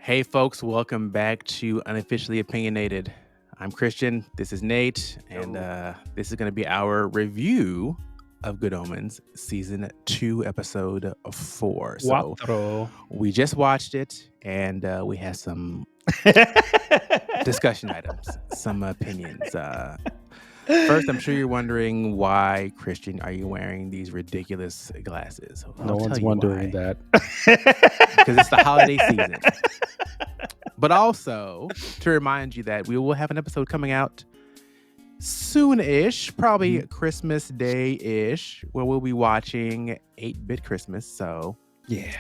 Hey, folks, welcome back to Unofficially Opinionated. I'm Christian. This is Nate, and this is going to be our review of Good Omens, Season 2, Episode 4. So Cuatro. we just watched it, and we have some discussion items, some opinions. First, I'm sure you're wondering why, Christian, are you wearing these ridiculous glasses? No one's wondering that. Because it's the holiday season. But also, to remind you that we will have an episode coming out soon-ish, probably Christmas Day-ish, where we'll be watching 8-Bit Christmas. So, yeah,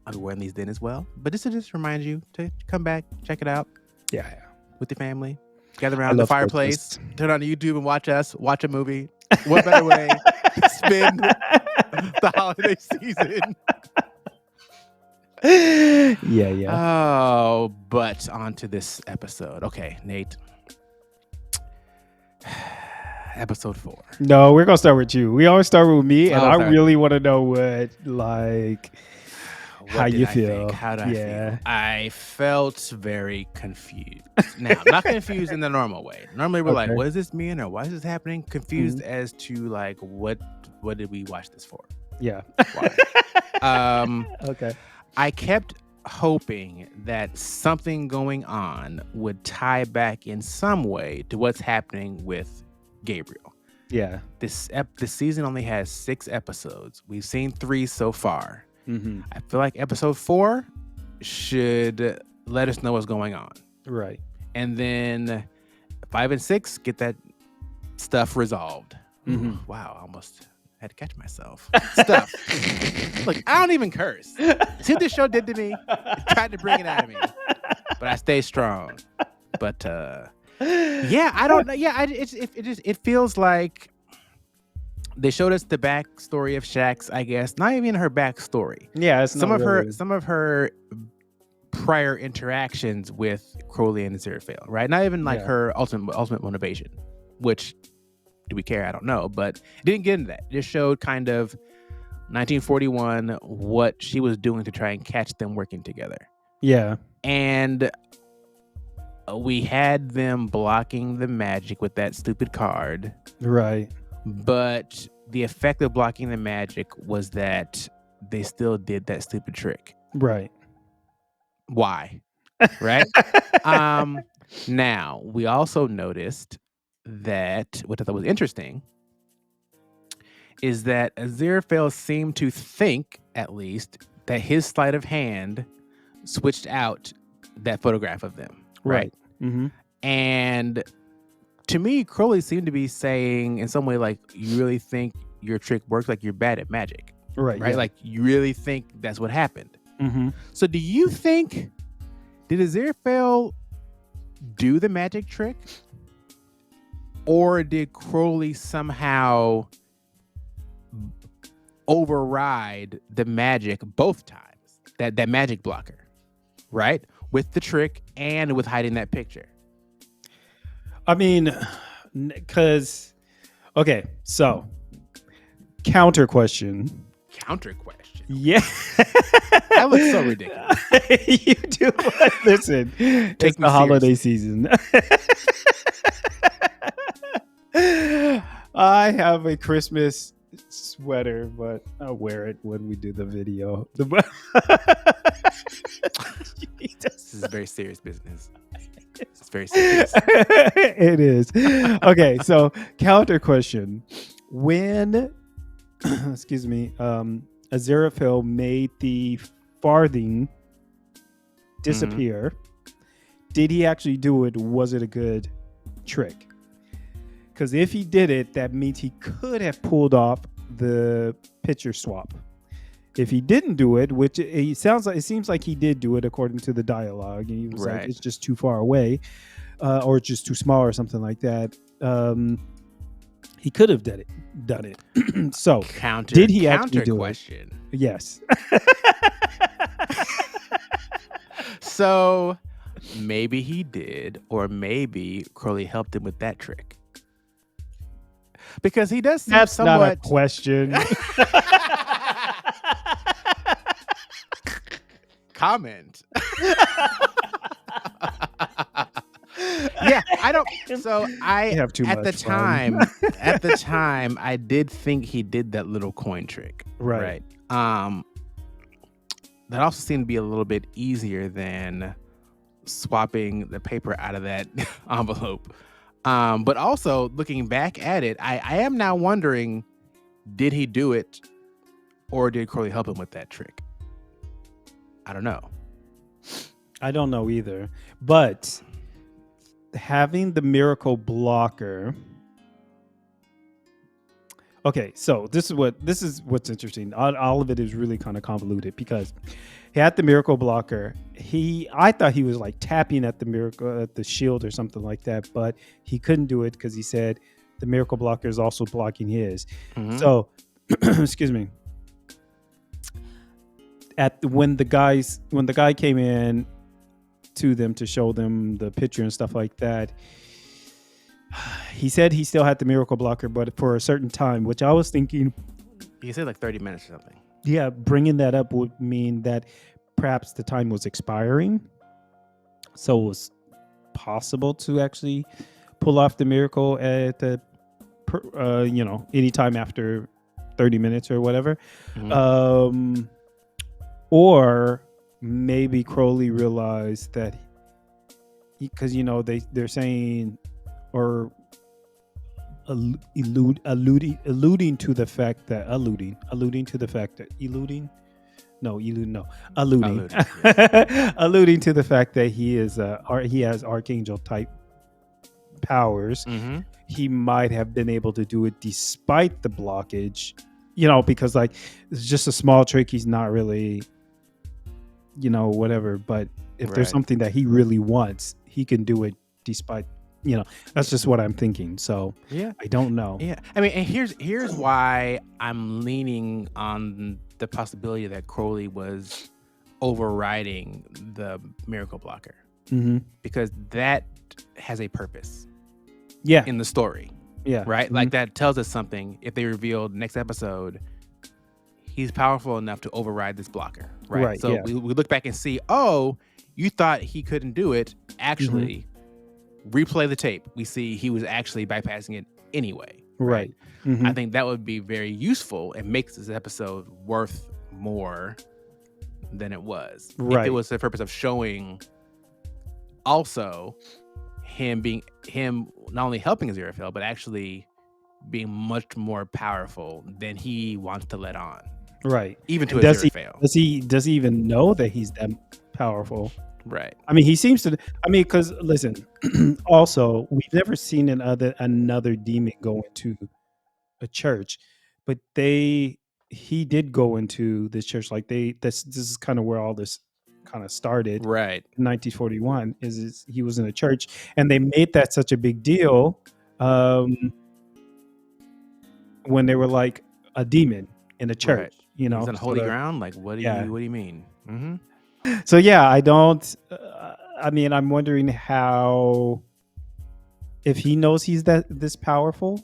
I'll be wearing these then as well. But this will just remind you to come back, check it out. Yeah. With your family. Gather around the fireplace, turn on YouTube and watch us, watch a movie. What better way to spend the holiday season? Yeah. Oh, but on to this episode. Okay, Nate. Episode 4. No, we're gonna start with you. We always start with me, and I sorry. really want to know how you feel. How do I feel? I felt very confused. Now, not confused in the normal way. Normally, we're like, "What does this mean?" or "Why is this happening?" Confused as to like, what did we watch this for? Yeah. Why? Okay. I kept hoping that something going on would tie back in some way to what's happening with Gabriel. Yeah. This season only has 6 episodes. We've seen 3 so far. Mm-hmm. I feel like episode 4 should let us know what's going on. Right. And then 5 and 6 get that stuff resolved. Mm-hmm. Wow, I almost had to catch myself. Stuff. Look, I don't even curse. See what this show did to me? It tried to bring it out of me, but I stay strong. But yeah, I don't know. Yeah, it feels like they showed us the backstory of Shax. I guess not even her backstory. Yeah, it's some of her prior interactions with Crowley and Aziraphale, right? Not even like her ultimate motivation, which. Do we care? I don't know, but it didn't get into that. It just showed kind of 1941 what she was doing to try and catch them working together. Yeah. And we had them blocking the magic with that stupid card. Right. But the effect of blocking the magic was that they still did that stupid trick. Right. Why? Right? Now, we also noticed that what I thought was interesting is that Aziraphale seemed to think, at least, that his sleight of hand switched out that photograph of them. Right. Mm-hmm. And to me, Crowley seemed to be saying in some way, like, you really think your trick works? Like, you're bad at magic. Right. Yeah. Like, you really think that's what happened. Mm-hmm. So do you think, did Aziraphale do the magic trick? Or did Crowley somehow override the magic both times? That magic blocker, right? With the trick and with hiding that picture. I mean, because, okay, so, counter question. Yeah. That looks so ridiculous. You do. Listen, it's the holiday season. I have a Christmas sweater, but I'll wear it when we do the video. This is very serious business. It's very serious. It is. Okay, so counter question. When, excuse me, Aziraphale made the farthing disappear, did he actually do it? Was it a good trick? Because if he did it, that means he could have pulled off the picture swap. If he didn't do it, which it seems like he did do it according to the dialogue, and he was like, it's just too far away, or just too small, or something like that. He could have done it. So, did he actually do question? It? Yes. So maybe he did, or maybe Crowley helped him with that trick. Because he does seem somewhat... not a question. Comment. Yeah, I don't. So You have too at the much fun. time, I did think he did that little coin trick, Right. right? That also seemed to be a little bit easier than swapping the paper out of that envelope. But also looking back at it, I am now wondering, did he do it, or did Crowley help him with that trick? I don't know. I don't know either. But having the miracle blocker. Okay, so this is what's interesting. All of it is really kind of convoluted because he had the miracle blocker. I thought he was like tapping at the shield or something like that, but he couldn't do it because he said the miracle blocker is also blocking his. Mhm. So, excuse me. When the guy came in to them to show them the picture and stuff like that, he said he still had the miracle blocker, but for a certain time, which I was thinking, He said like 30 minutes or something. yeah, bringing that up would mean that perhaps the time was expiring. So it was possible to actually pull off the miracle at the, anytime after 30 minutes or whatever. Mhm. Or maybe Crowley realized that because they're saying or alluding to the fact that alluding to the fact that alluding alluding to the fact that he has archangel type powers. Mhm. He might have been able to do it despite the blockage, because like it's just a small trick. He's not really, whatever. But if there's Right. something that he really wants, he can do it despite, that's just what I'm thinking. So Yeah. I don't know. Yeah. I mean, and here's why I'm leaning on the possibility that Crowley was overriding the miracle blocker, Mm-hmm. because that has a purpose Yeah. in the story, Yeah. right? Mhm. Like that tells us something. If they revealed next episode, he's powerful enough to override this blocker, right? Right, So yeah. we look back and see, oh, you thought he couldn't do it. Actually, replay the tape. We see he was actually bypassing it anyway. Right. Mhm. I think that would be very useful and makes this episode worth more than it was. If Right. it was the purpose of showing also him not only helping Aziraphale, but actually being much more powerful than he wants to let on. Right. Even to And does Aziraphale. does he even know that he's that powerful? Right. I mean, he seems to. I mean, because listen, also we've never seen another demon go into a church, but he did go into this church. Like this is kind of where all this kind of started. Right. In 1941 is he was in a church, and they made that such a big deal when they were like a demon in a church. Right. You know, He's on holy sorta- ground. Like, what do Yeah. you mean? Mm-hmm. So yeah, I don't. I mean, I'm wondering if he knows he's this powerful.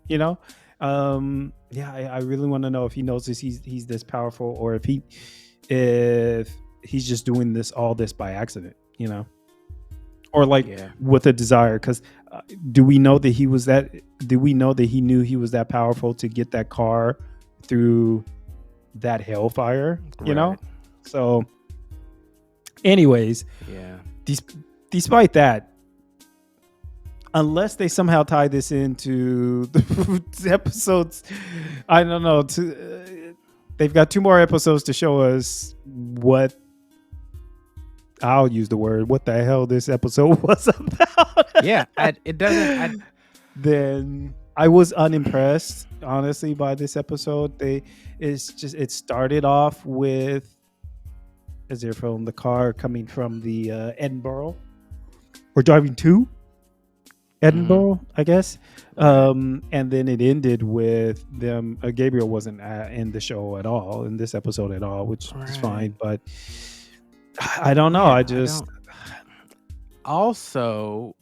Yeah, I really want to know if he knows he's this powerful, or if he's just doing all this by accident. Or like Yeah. with a desire. Because do we know that he was that? Do we know that he knew he was that powerful to get that car through that hellfire? Right. So, anyways, Yeah. despite that, unless they somehow tie this into the episodes, I don't know. They've got 2 more episodes to show us what. I'll use the word what the hell this episode was about. Yeah. It doesn't. Then I was unimpressed, honestly, by this episode. It started off with Aziraphale in the car coming from the Edinburgh. We're driving to Edinburgh, I guess. And then it ended with them. Gabriel wasn't in the show at all, in this episode at all, which is Right. fine. But I don't know. Yeah, Also,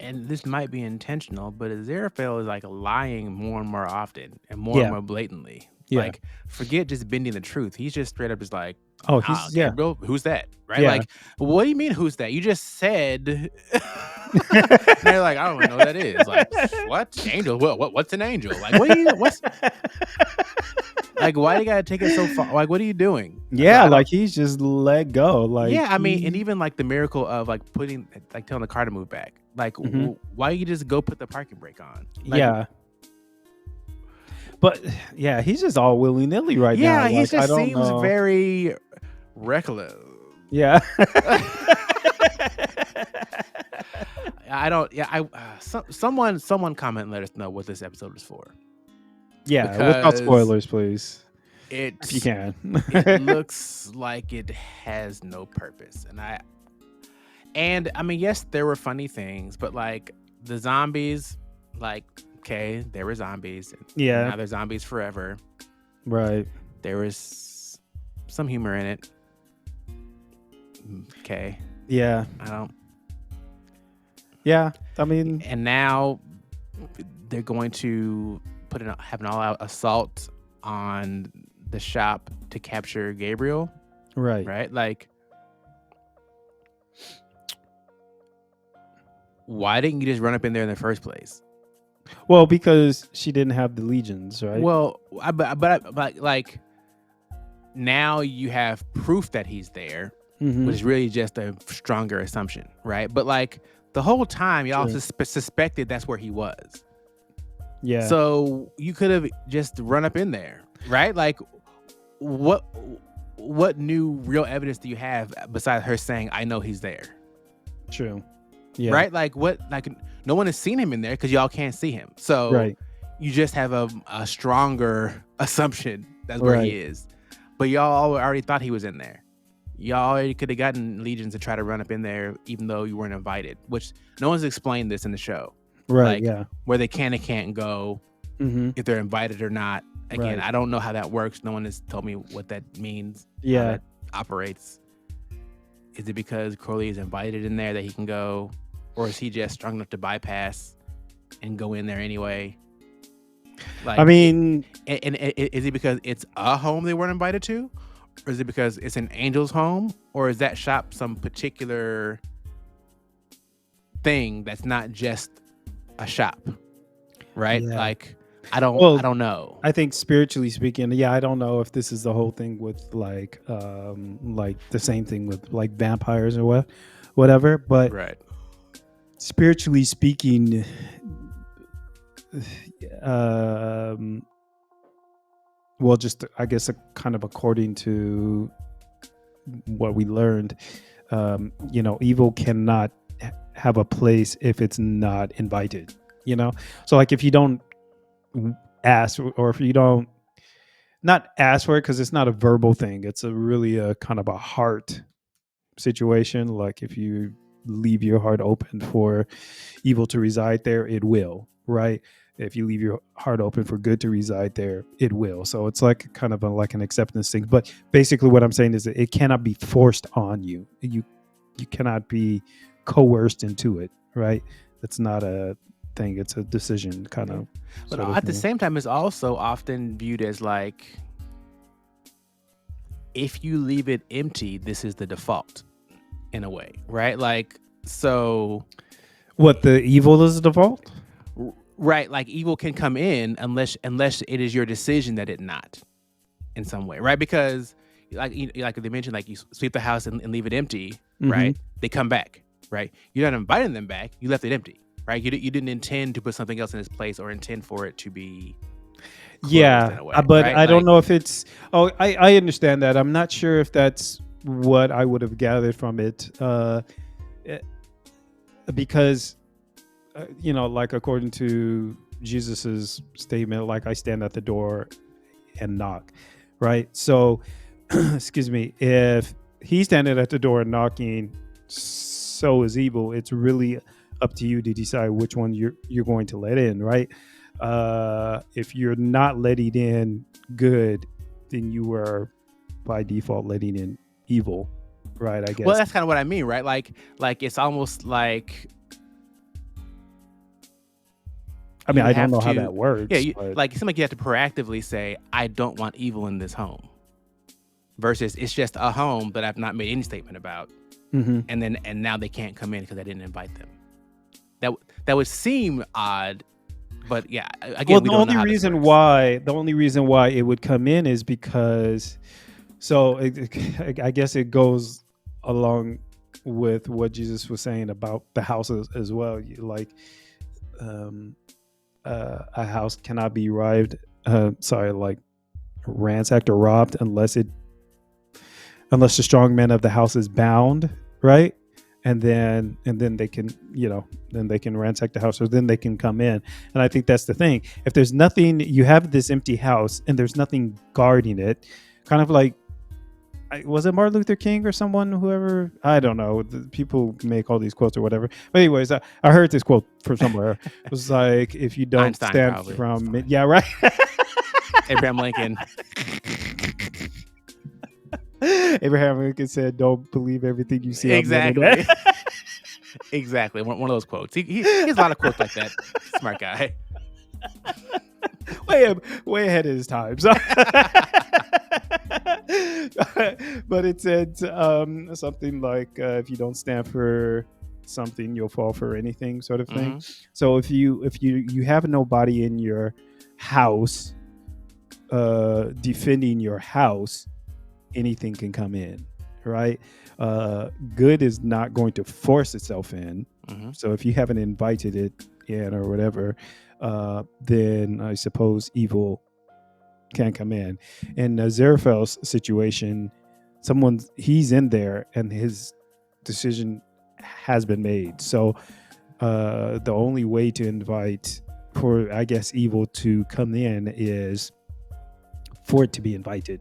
and this might be intentional, but Aziraphale is like lying more and more often and more Yeah. and more blatantly. Yeah. Like, forget just bending the truth. He's just straight up just like, Oh, "Ah, he's yeah. Gabriel, who's that?" Right? Yeah. Like, what do you mean, who's that? You just said. And they're like, I don't even know what that is. Like, what angel? What's an angel? Like, what's like? Why do you gotta take it so far? Like, what are you doing? Yeah, I don't- like he's just let go. Like yeah, I mean, and he- even like the miracle of like telling the car to move back. Like, Mhm. why you just go put the parking brake on? Like, yeah. But yeah, he's just all willy nilly right now. yeah, he Like, I just don't seems know. very reckless. Yeah. I don't. Yeah, someone comment and let us know what this episode is for. Yeah. Without Because spoilers, please. It If you can. it looks like it has no purpose, and I mean, yes, there were funny things, but like the zombies, like okay, there were zombies. And Yeah. now they're zombies forever. Right. There was some humor in it. Okay, Yeah. I don't. Yeah. I mean, And now they're going to have an all-out assault on the shop to capture Gabriel, right. right? Like, why didn't you just run up in there in the first place? Well, because she didn't have the legions, right? Well, but like now you have proof that he's there, Mhm. which is really just a stronger assumption, right? But like the whole time, y'all True. suspected that's where he was. Yeah. So you could have just run up in there, right? Like, what new real evidence do you have besides her saying, "I know he's there"? True. Yeah. Right? Like, what? Like, no one has seen him in there because y'all can't see him. So Right. you just have a stronger assumption that's where he Right. is. But y'all already thought he was in there. Y'all already could have gotten legions to try to run up in there, even though you weren't invited. Which no one's explained this in the show. Right. Like, Yeah. where they can and can't go, Mm-hmm. if they're invited or not. Again, Right. I don't know how that works. No one has told me what that means. How Yeah. that operates. Is it because Crowley is invited in there that he can go, or is he just strong enough to bypass and go in there anyway? Like, I mean, and is it because it's a home they weren't invited to, or is it because it's an angel's home, or is that shop some particular thing that's not just a shop, right? Yeah. Like, I don't know. I think spiritually speaking, yeah, I don't know if this is the whole thing with like the same thing with like vampires or whatever, but Right. spiritually speaking, well, just I guess kind of according to what we learned, evil cannot have a place if it's not invited. So like if you don't ask, or if you don't not ask for it, because it's not a verbal thing, it's really a kind of a heart situation. Like if you leave your heart open for evil to reside there, it will, right? If you leave your heart open for good to reside there, it will. So it's like kind of like an acceptance thing. But basically what I'm saying is that it cannot be forced on you. You cannot be coerced into it, right? It's not a thing, it's a decision kind of. But at the same time, it's also often viewed as like, if you leave it empty, this is the default in a way, right? Like, so what, the evil is the default? Right, like evil can come in unless it is your decision that it not, in some way, right? Because like they mentioned, like you sweep the house and leave it empty, right? They come back, right? You're not inviting them back. You left it empty, right? You didn't intend to put something else in its place or intend for it to be closed in a way, but right? I don't know if it's. Oh, I understand that. I'm not sure if that's what I would have gathered from it, because. Like according to Jesus's statement, like I stand at the door and knock, right? So, excuse me, if he's standing at the door and knocking, so is evil. It's really up to you to decide which one you're going to let in, right? If you're not letting in good, then you are by default letting in evil, right? I guess. Well, that's kind of what I mean, right? Like it's almost like I mean, you I don't have know how to- that works. Yeah, but like it seems like you have to proactively say, I don't want evil in this home. Versus it's just a home that I've not made any statement about. Mhm. And now they can't come in because I didn't invite them. That would seem odd, but yeah, again, Well, we the don't only know how this reason works. why it would come in is because, I guess it goes along with what Jesus was saying about the houses as well. Like, a house cannot be ransacked or robbed unless the strong man of the house is bound, right? And then they can, then they can ransack the house, or then they can come in. And I think that's the thing. If there's nothing, you have this empty house and there's nothing guarding it, kind of like, was it Martin Luther King or someone, whoever? I don't know. People make all these quotes or whatever. But anyways, I heard this quote from somewhere. It was like, if you don't Einstein, stand probably. from it, yeah, right. Abraham Lincoln. Abraham Lincoln said, "Don't believe everything you see." Exactly. On the internet. Exactly. One of those quotes. He has a lot of quotes like that. Smart guy. way ahead of his times. But it said something like, if you don't stand for something, you'll fall for anything, sort of thing. Mhm. So if you have nobody in your house defending your house, anything can come in, right? Good is not going to force itself in. Mhm. So if you haven't invited it in or whatever, then I suppose evil can come in. In Zarephel's situation, he's in there and his decision has been made. So the only way to invite, for I guess, evil to come in is for it to be invited,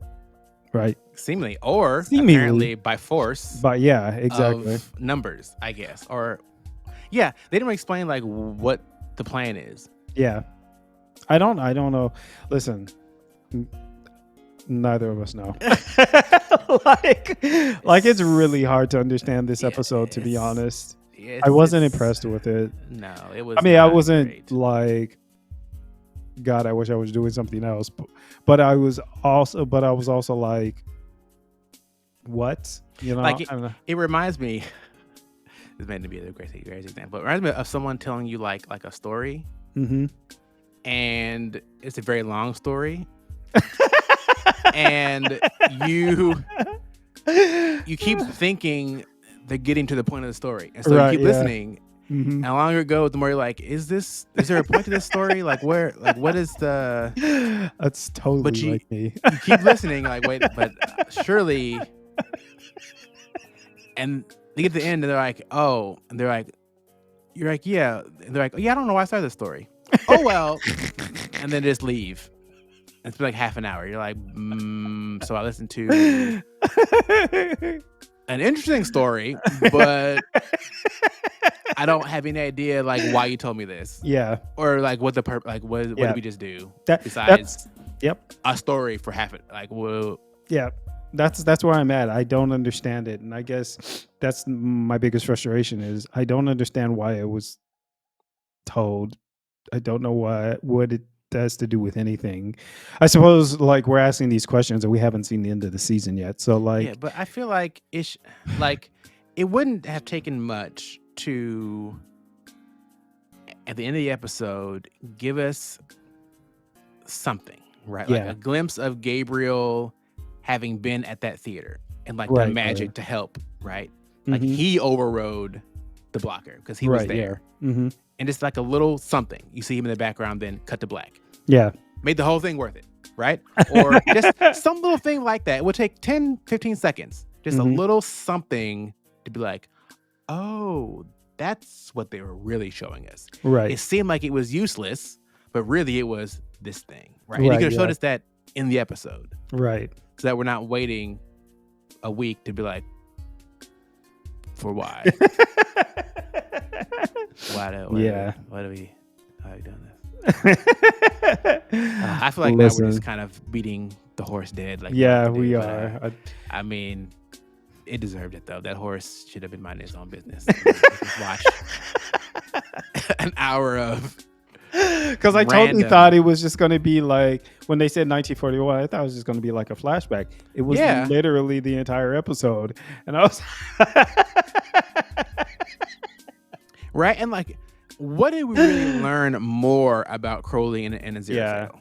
right? Seemingly, or Seemingly. apparently by force. But yeah, exactly. Of numbers, I guess. Or yeah, they didn't really explain like what the plan is. Yeah. I don't know. Listen, neither of us know. like it's really hard to understand this episode, to be honest. I wasn't impressed with it. No, it was. I mean, I not wasn't great. like, God, I wish I was doing something else. But I was also like, what? Like I don't know. it reminds me. This may be a great example. It reminds me of someone telling you like a story, Mm-hmm. and it's a very long story, and you keep thinking they're getting to the point of the story, and so Right, you keep yeah. listening. Mm-hmm. And the longer it goes, the more you're like, is there a point to this story? Like where, like what is the? That's totally But you- like me. You keep listening, like wait, but surely. And they get to the end, and they're like, oh, and they're like, you're like, yeah, and they're like, yeah, I don't know why I started this story. Oh well, and then just leave. And it's been like half an hour. You're like, so I listened to an interesting story, but I don't have any idea like why you told me this, Yeah. or like what what Yeah. did we just do That- besides Yep. a story for half it? Like, well, Yeah. That's where I'm at. I don't understand it, and I guess that's my biggest frustration is I don't understand why it was told. I don't know what it has to do with anything. I suppose like we're asking these questions and we haven't seen the end of the season yet. So like, yeah, but I feel like like it wouldn't have taken much to, at the end of the episode, give us something, right? Like Yeah. a glimpse of Gabriel having been at that theater and like Right, the magic right. to help, right? Like Mhm. he overrode the blocker because he was there. Yeah. Mm-hmm. And just like a little something. You see him in the background, then cut to black. Yeah. Made the whole thing worth it, right? Or just some little thing like that. It would take 10, 15 seconds. Just a Mhm. little something to be like, oh, that's what they were really showing us. Right. It seemed like it was useless, but really it was this thing, right? And you Right, could have showed yeah. us that in the episode Right. so that we're not waiting a week to be like, for why? Why are we doing this? I feel like now we're just kind of beating the horse dead. Like Yeah, we we like to do, are. but, I mean, it deserved it though. That horse should have been minding his own business. Just watch an hour of Because I totally Random. thought it was just going to be like when they said 1941. I thought it was just going to be like a flashback. It was Yeah. literally the entire episode, and I was Right, and like, what did we really learn more about Crowley and a Zero Yeah. Fail?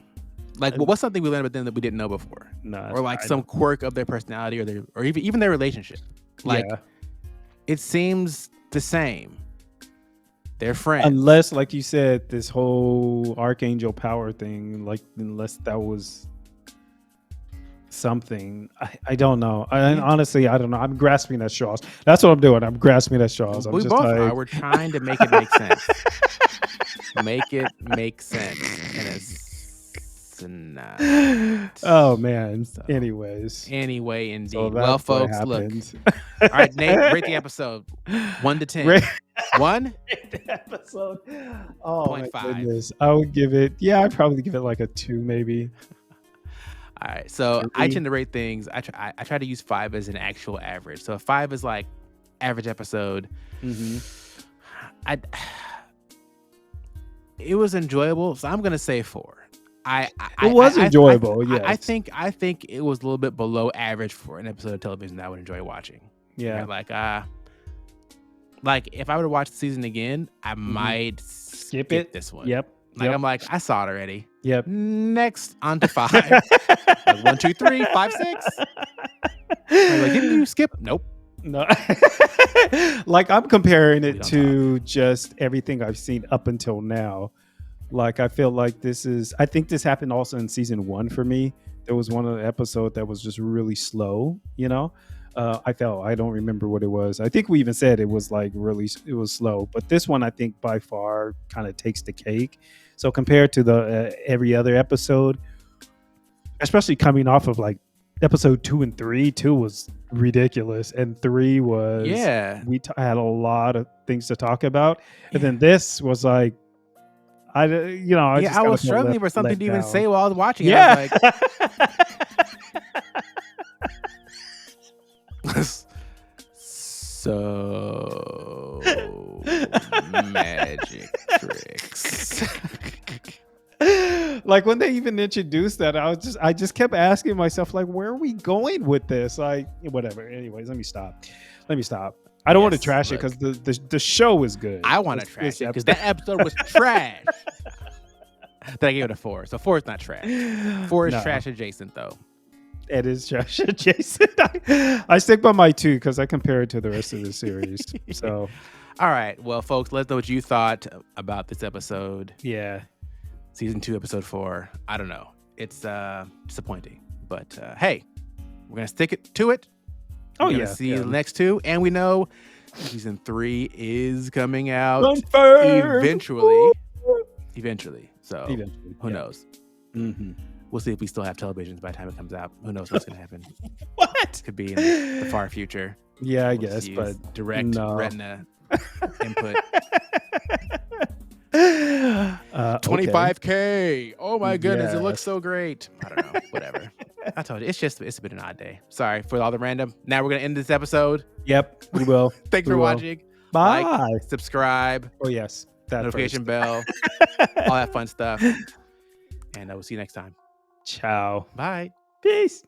Like, what's something we learned about them that we didn't know before, no, or like some quirk of their personality, or even their relationship? Like, it seems the same. They're friends, unless, like you said, this whole Archangel Power thing, like unless that was something. I don't know. Honestly, I don't know. I'm grasping at straws. That's what I'm doing. I'm grasping at straws. I'm we just both like, are. We're trying to make it make sense. Make it make sense, and it's not. Oh man. So, Anyways. Anyway, indeed. So Well, that's what folks, look. happened. All right, Nate, rate the episode 1 to 10. Rate- 1. The episode. Oh my 0.5. goodness. I would give it. Yeah, I'd probably give it like a 2, maybe. All right, so I 3. tend to rate things. I try to use 5 as an actual average. So if 5 is like average episode, it was enjoyable. So I'm gonna say 4. It was enjoyable. Yes. I think it was a little bit below average for an episode of television that I would enjoy watching. Yeah. Like if I were to watch the season again, I might skip it. This one. Yep. Like I'm like, I saw it already. Yep. Next, on to 5. Like 1, 2, 3, 5, 6. I'm like, didn't you skip? Nope. No. Like I'm comparing it to just everything I've seen up until now. Like I feel like I think this happened also in season 1 for me. There was one of the episode that was just really slow, you know. I don't remember what it was. I think we even said it was slow, but this one I think by far kind of takes the cake. So compared to the every other episode, especially coming off of like episode 2 and 3, 2 was ridiculous, and 3 was we had a lot of things to talk about, and then this was like I was struggling for something to even say while I was watching it. Yeah. I was like, so magic tricks. Like when they even introduced that, I just kept asking myself, like, where are we going with this? Like, whatever. Anyways, let me stop. I don't want to trash it because the show is good. I want to trash it because that episode was trash. Then I gave it a 4. So 4 is not trash. 4 is trash adjacent though. It is trash adjacent. I stick by my 2 because I compare it to the rest of the series. So, all right. Well, folks, let us know what you thought about this episode. Yeah. Season 2, episode 4. I don't know. It's disappointing, but hey, we're gonna stick it to it. We're gonna see the next 2, and we know season 3 is coming out eventually. So who knows? Mm-hmm. We'll see if we still have televisions by the time it comes out. Who knows what's gonna happen? What could be in the far future? Yeah, I guess, but direct retina input. 25K. Oh my goodness, it looks so great. I don't know. Whatever. I told you, it's been an odd day. Sorry for all the random. Now we're gonna end this episode. Yep, we will. Thanks for watching. Bye. Like, subscribe. Oh yes, that notification bell. All that fun stuff. And I will see you next time. Ciao. Bye. Peace.